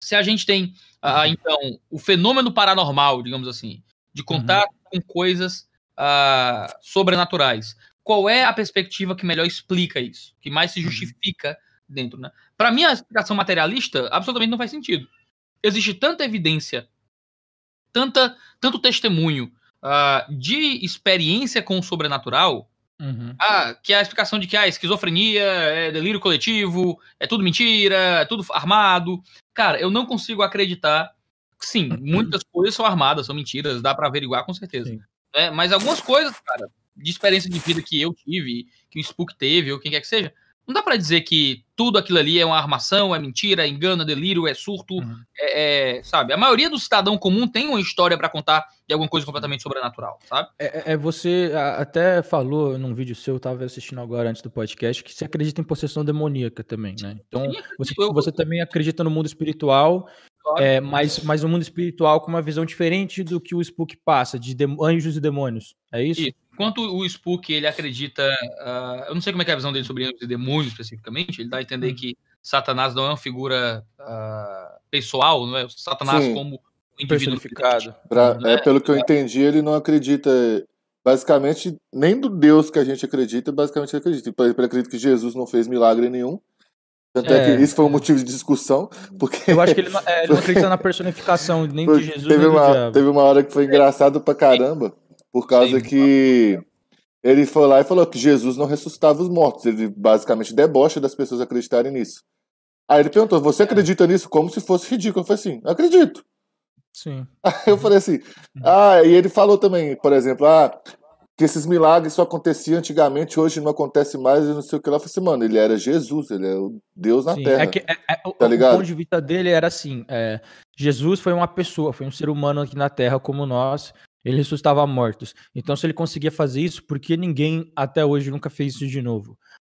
Se a gente tem, então, o fenômeno paranormal, digamos assim, de contato com coisas sobrenaturais, qual é a perspectiva que melhor explica isso? Que mais se justifica dentro, né? Para mim, a explicação materialista absolutamente não faz sentido. Existe tanta evidência, tanto testemunho de experiência com o sobrenatural, que é a explicação de que esquizofrenia, é delírio coletivo, é tudo mentira, é tudo armado. Cara, eu não consigo acreditar que, sim, muitas coisas são armadas, são mentiras, dá pra averiguar com certeza. Mas algumas coisas, cara, de experiência de vida que eu tive, que o Spook teve, ou quem quer que seja, não dá pra dizer que tudo aquilo ali é uma armação, é mentira, é engano, é delírio, é surto, sabe? A maioria do cidadão comum tem uma história pra contar de alguma coisa completamente sobrenatural, sabe? Você até falou num vídeo seu, eu tava assistindo agora antes do podcast, que você acredita em possessão demoníaca também, né? Então, você também acredita no mundo espiritual, claro. Mas um mundo espiritual com uma visão diferente do que o Spook passa, de anjos e demônios, é isso? Enquanto o Spook, ele acredita, eu não sei como é que é a visão dele sobre anjos e demônios especificamente, ele dá a entender que Satanás não é uma figura pessoal, não é? Satanás como um indivíduo personificado. Pelo que eu entendi, ele não acredita, basicamente, nem do Deus que a gente acredita, basicamente ele acredita. Ele acredita que Jesus não fez milagre nenhum. Tanto é que isso foi um motivo de discussão, porque... Eu acho que ele não acredita na personificação nem de Jesus nem do diabo. Teve uma hora que foi engraçado pra caramba, por causa que ele foi lá e falou que Jesus não ressuscitava os mortos. Ele basicamente debocha das pessoas acreditarem nisso. Aí ele perguntou, você acredita nisso? Como se fosse ridículo. Eu falei assim, acredito. Sim. Aí eu falei assim, e ele falou também, por exemplo, que esses milagres só aconteciam antigamente, hoje não acontece mais, e não sei o que lá. Eu falei assim, mano, ele era Jesus, ele é o Deus na Terra. Tá ligado? O ponto de vista dele era assim, Jesus foi uma pessoa, foi um ser humano aqui na Terra como nós, ele ressuscitava mortos. Então se ele conseguia fazer isso, por que ninguém até hoje nunca fez isso de novo?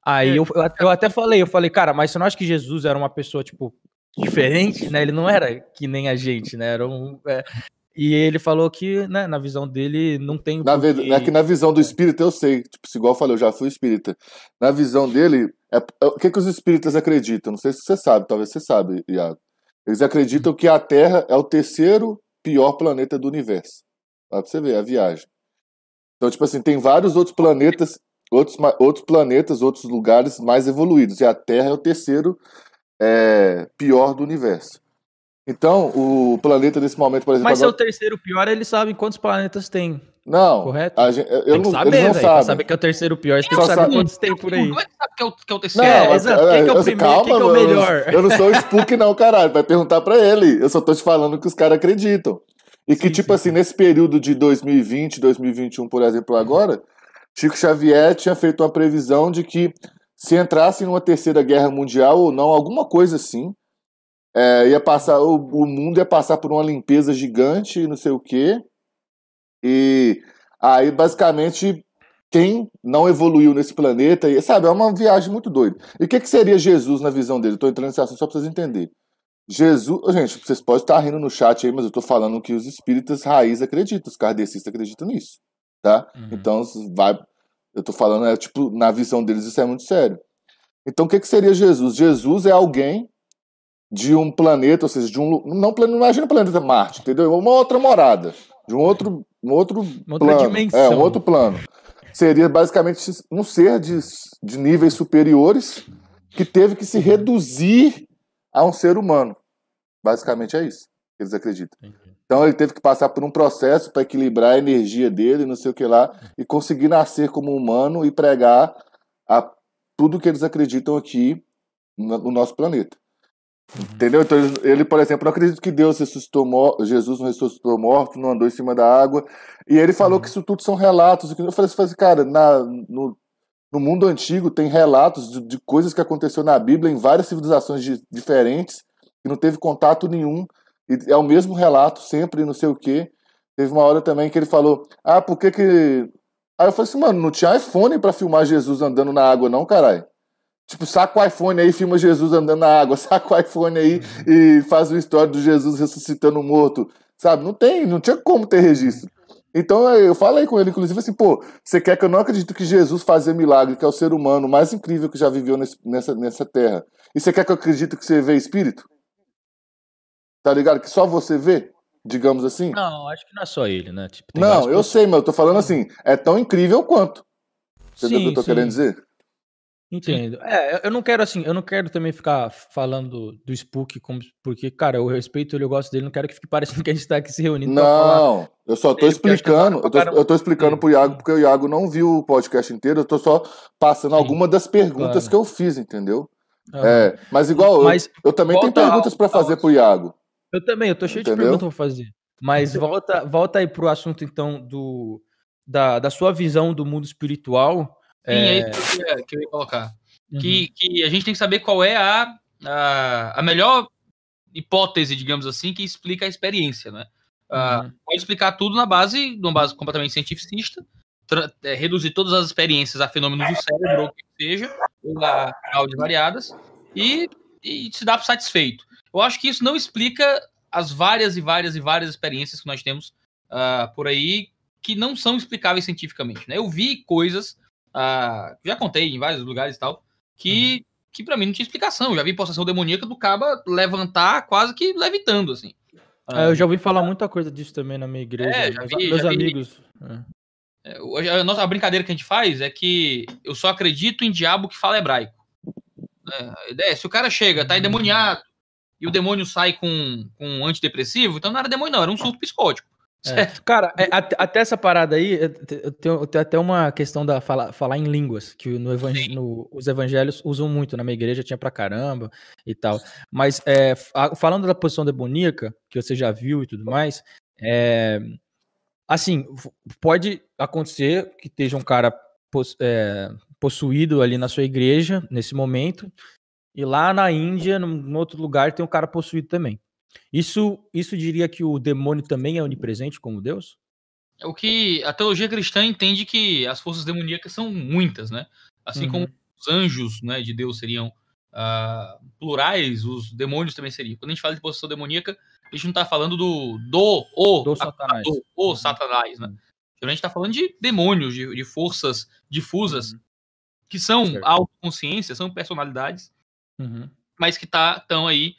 Aí eu até falei, cara, mas você não acha que Jesus era uma pessoa, tipo, diferente, né? Ele não era que nem a gente, né? E ele falou que, né, na visão dele, não tem... É que na visão do espírita eu sei, tipo, igual eu falei, eu já fui espírita. Na visão dele, o que os espíritas acreditam? Não sei se você sabe, talvez você sabe, Iago. Eles acreditam que a Terra é o terceiro pior planeta do universo. Pra você ver, a viagem. Então, tipo assim, tem vários outros planetas, outros lugares mais evoluídos. E a Terra é o terceiro pior do universo. Então, o planeta nesse momento, por exemplo... Mas se é o terceiro pior, eles sabem quantos planetas tem. Não. Correto? Tem que saber, velho. Pra saber que é o terceiro pior, você tem que saber quantos tem por aí. Como é que sabe que é o terceiro? Não, exato. Quem que é o primeiro, quem que é o melhor? Eu não sou o Spook não, caralho. Vai perguntar pra ele. Eu só tô te falando que os caras acreditam. E que, assim, nesse período de 2020, 2021, por exemplo, agora, Chico Xavier tinha feito uma previsão de que se entrasse numa terceira guerra mundial ou não, alguma coisa assim, o mundo ia passar por uma limpeza gigante, não sei o quê. E aí, basicamente, quem não evoluiu nesse planeta, sabe, é uma viagem muito doida. E o que seria Jesus na visão dele? Estou entrando nesse assunto só para vocês entenderem. Jesus, gente, vocês podem estar rindo no chat aí, mas eu estou falando que os espíritas raiz acreditam, os kardecistas acreditam nisso, tá? Então, eu estou falando, tipo, na visão deles isso é muito sério. Então, o que seria Jesus? Jesus é alguém de um planeta, ou seja, não imagina o planeta Marte, entendeu? Uma outra morada, de um outro plano. Dimensão. Um outro plano. Seria basicamente um ser de níveis superiores que teve que se reduzir a um ser humano. Basicamente é isso que eles acreditam. Então ele teve que passar por um processo para equilibrar a energia dele, não sei o que lá, e conseguir nascer como humano e pregar tudo que eles acreditam aqui no nosso planeta. Entendeu? Então ele, por exemplo, não acredita que Jesus não ressuscitou morto, não andou em cima da água. E ele falou que isso tudo são relatos. Eu falei assim, cara, no mundo antigo tem relatos de coisas que aconteceu na Bíblia em várias civilizações diferentes, que não teve contato nenhum. E é o mesmo relato sempre, não sei o quê. Teve uma hora também que ele falou, por que que... Aí eu falei assim, mano, não tinha iPhone pra filmar Jesus andando na água não, caralho. Tipo, saca o iPhone aí e filma Jesus andando na água, saca o iPhone aí e faz uma história do Jesus ressuscitando o morto, sabe? Não tinha como ter registro. Então eu falei com ele, inclusive, assim, você quer que eu não acredite que Jesus fazia milagre, que é o ser humano mais incrível que já viveu nessa terra, e você quer que eu acredite que você vê espírito? Tá ligado? Que só você vê, digamos assim. Não, acho que não é só ele, né? Tipo, tem Não, várias eu pessoas. sei, mas eu tô falando assim, é tão incrível quanto. Entendeu o que eu tô querendo dizer? Entendo. Eu não quero assim, eu não quero também ficar falando do Spook porque, cara, eu respeito ele, eu gosto dele, não quero que fique parecendo que a gente tá aqui se reunindo pra falar Não, eu só tô dele, porque eu acho que é da hora explicando, pra caramba. eu tô explicando pro Iago, porque o Iago não viu o podcast inteiro, eu tô só passando Sim, algumas das perguntas claro. que eu fiz, entendeu? Aham. Mas igual, Mas eu também tenho volta perguntas pra fazer pro Iago, eu também, eu tô cheio de perguntas entendeu? pra fazer. Mas volta aí pro assunto, então, da sua visão do mundo espiritual. Sim, é isso que eu ia colocar. Uhum. Que a gente tem que saber qual é a melhor hipótese, digamos assim, que explica a experiência, né? Pode explicar tudo numa base completamente cientificista, reduzir todas as experiências a fenômenos do cérebro, ou o que seja, ou a causas variadas, e se dar satisfeito. Eu acho que isso não explica as várias e várias e várias experiências que nós temos por aí que não são explicáveis cientificamente, né? Eu vi coisas, já contei em vários lugares e tal, que pra mim não tinha explicação. Eu já vi possessão demoníaca do caba levantar quase que levitando, assim. Eu já ouvi falar muita coisa disso também na minha igreja. Meus amigos. A brincadeira que a gente faz é que eu só acredito em diabo que fala hebraico. Se o cara chega, tá endemoniado, e o demônio sai com um antidepressivo, então não era demônio, não, era um surto psicótico. Cara, até essa parada aí, eu tenho até uma questão da falar em línguas, que os evangelhos usam muito, na minha igreja tinha pra caramba e tal. Mas falando da posição demoníaca, que você já viu e tudo mais, assim, pode acontecer que esteja um cara possuído ali na sua igreja, nesse momento, e lá na Índia, num outro lugar, tem um cara possuído também. Isso diria que o demônio também é onipresente como Deus? É o que a teologia cristã entende, que as forças demoníacas são muitas, né? Assim como os anjos, né, de Deus seriam plurais, os demônios também seriam. Quando a gente fala de possessão demoníaca, a gente não está falando do Satanás. Satanás, né? A gente está falando de demônios, de forças difusas, que são autoconsciência, são personalidades, mas que estão aí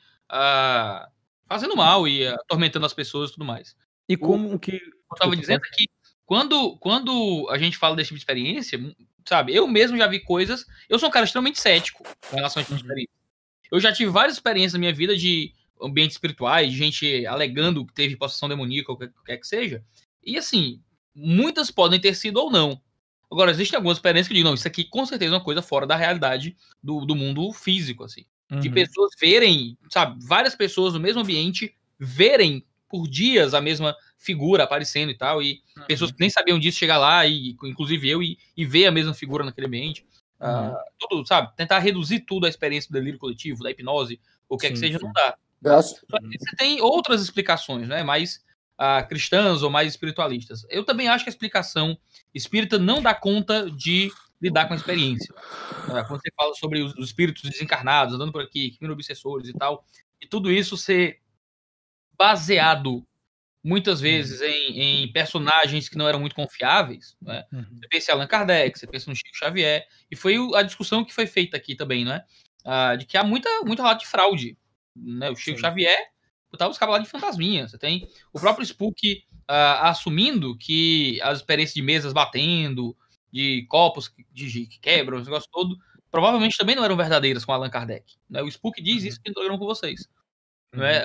fazendo mal e atormentando as pessoas e tudo mais. E como que... Eu estava dizendo que quando a gente fala desse tipo de experiência, sabe, eu mesmo já vi coisas... Eu sou um cara extremamente cético com relação a esse tipo de experiência. Eu já tive várias experiências na minha vida de ambientes espirituais, de gente alegando que teve possessão demoníaca, ou o que quer que seja. E, assim, muitas podem ter sido ou não. Agora, existem algumas experiências que dizem, não, isso aqui com certeza é uma coisa fora da realidade do mundo físico, assim. De pessoas verem, sabe, várias pessoas no mesmo ambiente verem por dias a mesma figura aparecendo e tal, e pessoas que nem sabiam disso chegar lá, e inclusive eu, e ver a mesma figura naquele ambiente. Tudo, sabe, tentar reduzir tudo à experiência do delírio coletivo, da hipnose, o que é que seja, não dá. Você tem outras explicações, né, mais cristãs ou mais espiritualistas. Eu também acho que a explicação espírita não dá conta de lidar com a experiência. Quando você fala sobre os espíritos desencarnados, andando por aqui, obsessores e tal, e tudo isso ser baseado muitas vezes em personagens que não eram muito confiáveis, né? Você pensa em Allan Kardec, você pensa no Chico Xavier, e foi a discussão que foi feita aqui também, né? De que há muito relato de fraude, né? O Chico Xavier botava os caras lá de fantasminha. Você tem o próprio Spook assumindo que as experiências de mesas batendo, de copos que quebram, esse negócio todo, provavelmente também não eram verdadeiras com Allan Kardec, né? O Spook diz isso no programa com vocês. Né?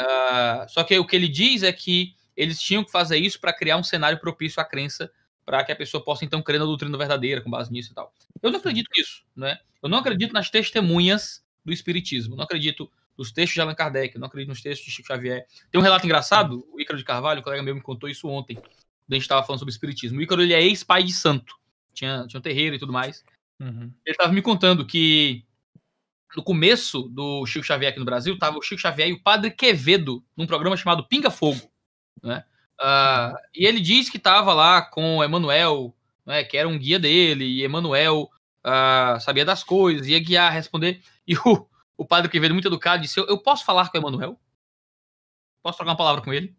Só que o que ele diz é que eles tinham que fazer isso para criar um cenário propício à crença, para que a pessoa possa então crer na doutrina verdadeira com base nisso e tal. Eu não acredito nisso, né? Eu não acredito nas testemunhas do espiritismo, não acredito nos textos de Allan Kardec, não acredito nos textos de Chico Xavier. Tem um relato engraçado, o Ícaro de Carvalho, um colega meu me contou isso ontem, quando a gente estava falando sobre espiritismo. O Ícaro, ele é ex-pai de santo, tinha um terreiro e tudo mais. Ele estava me contando que no começo do Chico Xavier aqui no Brasil, estava o Chico Xavier e o Padre Quevedo num programa chamado Pinga Fogo, né? E ele diz que estava lá com o Emanuel, né, que era um guia dele, e Emanuel sabia das coisas, ia guiar, responder, e o Padre Quevedo, muito educado, disse, eu posso falar com o Emanuel? Posso trocar uma palavra com ele?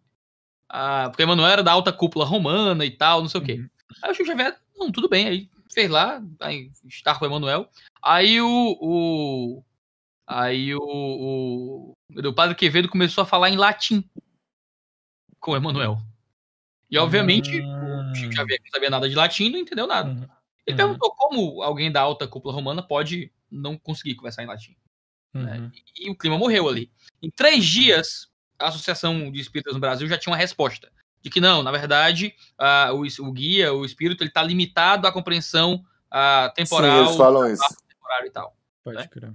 Porque o Emanuel era da alta cúpula romana e tal, não sei o quê. Aí o Chico Xavier, não, tudo bem, aí fez lá, aí estar com o Emanuel. Aí o O padre Quevedo começou a falar em latim com o Emmanuel. E, obviamente, o Chico Xavier não sabia nada de latim, não entendeu nada. Ele perguntou como alguém da alta cúpula romana pode não conseguir conversar em latim. Né? E o clima morreu ali. Em 3 dias, a Associação de Espíritas no Brasil já tinha uma resposta. De que não, na verdade, o guia, o espírito, ele está limitado à compreensão temporal. Sim, eles falam isso. Temporário e tal. Pode né? crer.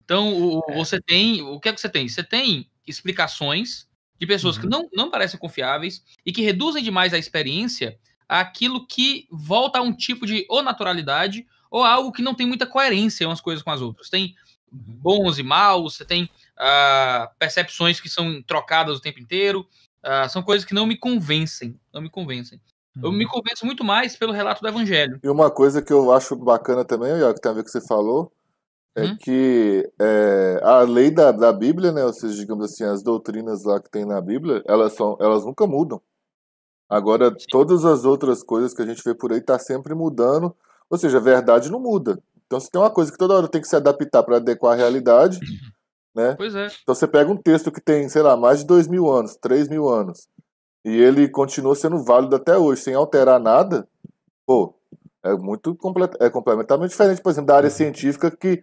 Então, você tem... O que é que você tem? Você tem explicações de pessoas que não parecem confiáveis e que reduzem demais a experiência àquilo que volta a um tipo de ou naturalidade ou algo que não tem muita coerência umas coisas com as outras. Tem bons e maus, você tem percepções que são trocadas o tempo inteiro, são coisas que não me convencem. Eu me convenço muito mais pelo relato do Evangelho. E uma coisa que eu acho bacana também, que tem a ver com o que você falou, é que a lei da Bíblia, né, ou seja, digamos assim, as doutrinas lá que tem na Bíblia, elas nunca mudam. Agora, todas as outras coisas que a gente vê por aí tá sempre mudando, ou seja, a verdade não muda. Então, se tem uma coisa que toda hora tem que se adaptar para adequar à realidade, né? Pois é. Então, você pega um texto que tem, sei lá, mais de 2.000 anos, 3.000 anos, e ele continua sendo válido até hoje, sem alterar nada, pô, é completamente diferente, por exemplo, da área científica, que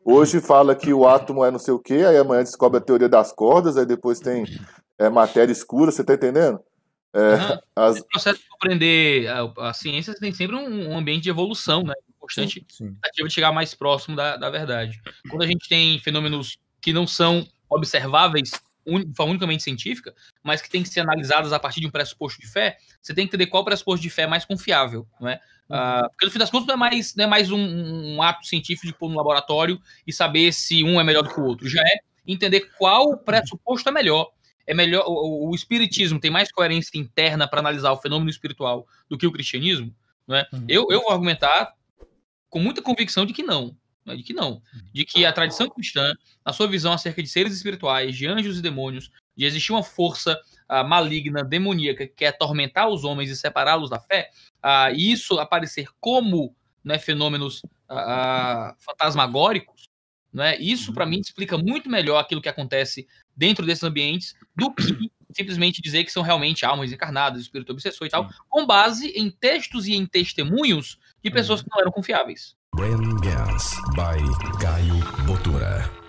hoje fala que o átomo é não sei o quê, aí amanhã descobre a teoria das cordas, aí depois tem matéria escura, você tá entendendo? Esse processo de compreender a ciência tem sempre um ambiente de evolução, né? Constante tentativa de chegar mais próximo da verdade. Quando a gente tem fenômenos que não são observáveis de forma unicamente científica, mas que tem que ser analisados a partir de um pressuposto de fé, você tem que entender qual pressuposto de fé é mais confiável, não é? Porque no fim das contas não é mais um ato científico de pôr no laboratório e saber se um é melhor do que o outro. Já é entender qual pressuposto é melhor. O espiritismo tem mais coerência interna para analisar o fenômeno espiritual do que o cristianismo, não é? Eu vou argumentar com muita convicção de que não. De que a tradição cristã, na sua visão acerca de seres espirituais, de anjos e demônios, de existir uma força maligna, demoníaca, que quer atormentar os homens e separá-los da fé, e isso aparecer como, né, fenômenos fantasmagóricos, né, isso para mim explica muito melhor aquilo que acontece dentro desses ambientes do que simplesmente dizer que são realmente almas encarnadas, espírito obsessor e tal, com base em textos e em testemunhos de pessoas que não eram confiáveis. Brain Gas by Caio Botura.